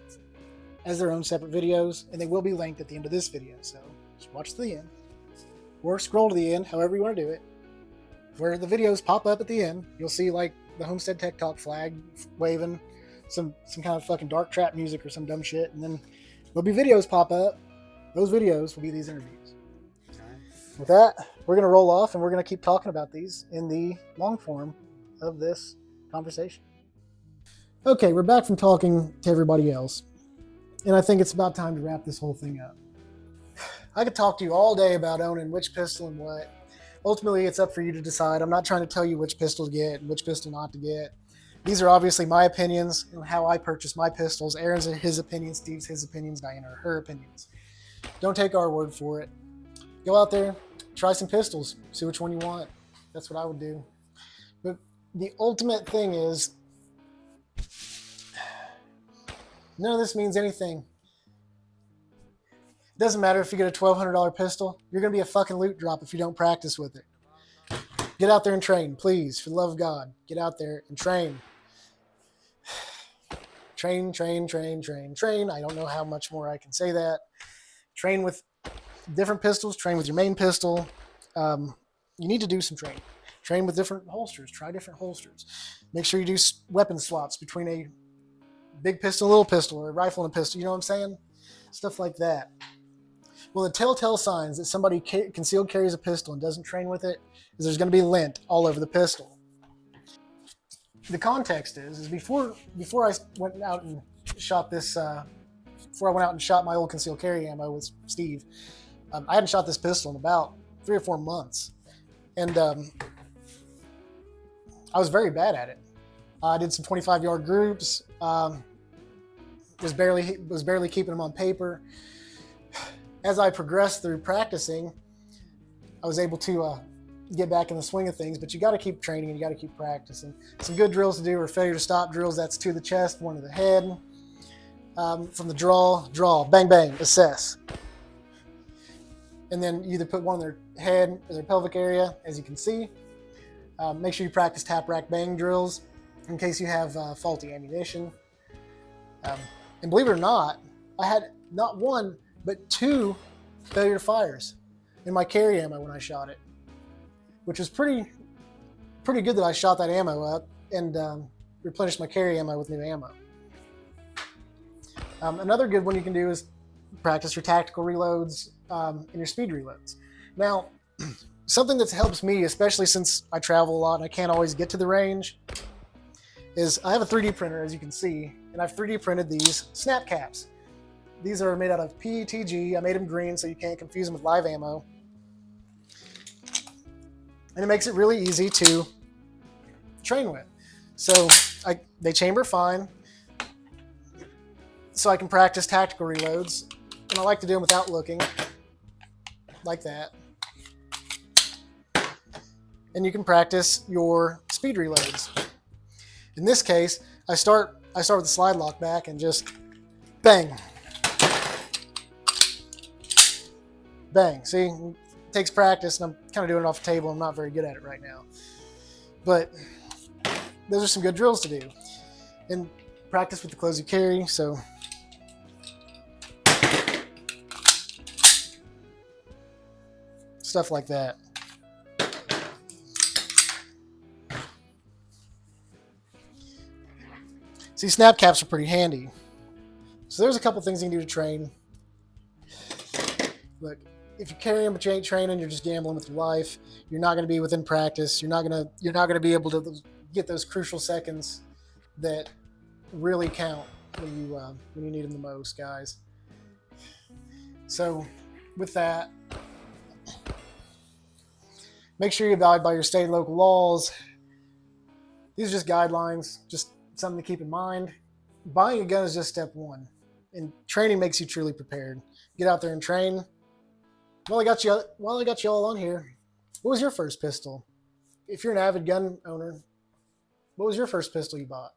as their own separate videos, and they will be linked at the end of this video. So Just watch to the end. Or scroll to the end, however you want to do it. Where the videos pop up at the end, you'll see like the Homestead Tech Talk flag waving, some kind of fucking dark trap music or some dumb shit, and then there'll be videos pop up. Those videos will be these interviews. With that, we're going to roll off and we're going to keep talking about these in the long form of this conversation. Okay, we're back from talking to everybody else, and I think it's about time to wrap this whole thing up. I could talk to you all day about owning which pistol and what. Ultimately, it's up for you to decide. I'm not trying to tell you which pistol to get and which pistol not to get. These are obviously my opinions on how I purchase my pistols. Aaron's are his opinions, Steve's his opinions, Diana are her opinions. Don't take our word for it. Go out there, try some pistols, see which one you want. That's what I would do. But the ultimate thing is, none of this means anything. It doesn't matter if you get a $1,200 pistol. You're going to be a fucking loot drop if you don't practice with it. Get out there and train, please, for the love of God. Get out there and train. Train, train, train, train, train. I don't know how much more I can say that. Train with different pistols. Train with your main pistol. You need to do some training. Train with different holsters. Try different holsters. Make sure you do weapon swaps between a big pistol, little pistol, or a rifle and a pistol. You know what I'm saying? Stuff like that. Well, the telltale signs that somebody concealed carries a pistol and doesn't train with it is there's going to be lint all over the pistol. The context is before I went out and shot this, before I went out and shot my old concealed carry ammo with Steve, I hadn't shot this pistol in about 3 or 4 months, and I was very bad at it. I did some 25-yard groups. Was barely keeping them on paper. As I progressed through practicing, I was able to get back in the swing of things, but you got to keep training and you got to keep practicing. Some good drills to do are failure to stop drills. That's 2 to the chest, 1 to the head. From the draw, bang, bang, assess. And then you either put one on their head or their pelvic area, as you can see. Make sure you practice tap, rack, bang drills in case you have faulty ammunition. And believe it or not, I had not 1, but 2 failure fires in my carry ammo when I shot it, which was pretty good that I shot that ammo up and replenished my carry ammo with new ammo. Another good one you can do is practice your tactical reloads and your speed reloads. Now, something that helps me, especially since I travel a lot and I can't always get to the range, is I have a 3D printer, as you can see, and I've 3D printed these snap caps. These are made out of PETG. I made them green so you can't confuse them with live ammo. And it makes it really easy to train with. So they chamber fine, so I can practice tactical reloads. And I like to do them without looking, like that. And you can practice your speed reloads. In this case, I start with the slide lock back and just bang. Bang. See, it takes practice, and I'm kind of doing it off the table. I'm not very good at it right now. But those are some good drills to do. And practice with the clothes you carry, so stuff like that. See, snap caps are pretty handy. So there's a couple things you can do to train. Look, if you carry them but you ain't training, you're just gambling with your life. You're not going to be within practice. You're not going to be able to get those crucial seconds that really count when you need them the most, guys. So with that, make sure you abide by your state and local laws. These are just guidelines, just something to keep in mind. Buying a gun is just step 1, and training makes you truly prepared. Get out there and train. While I got you all on here, what was your first pistol? If you're an avid gun owner, what was your first pistol you bought?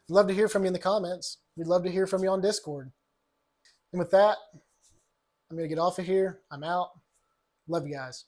I'd love to hear from you in the comments. We'd love to hear from you on Discord. And with that, I'm going to get off of here. I'm out. Love you guys.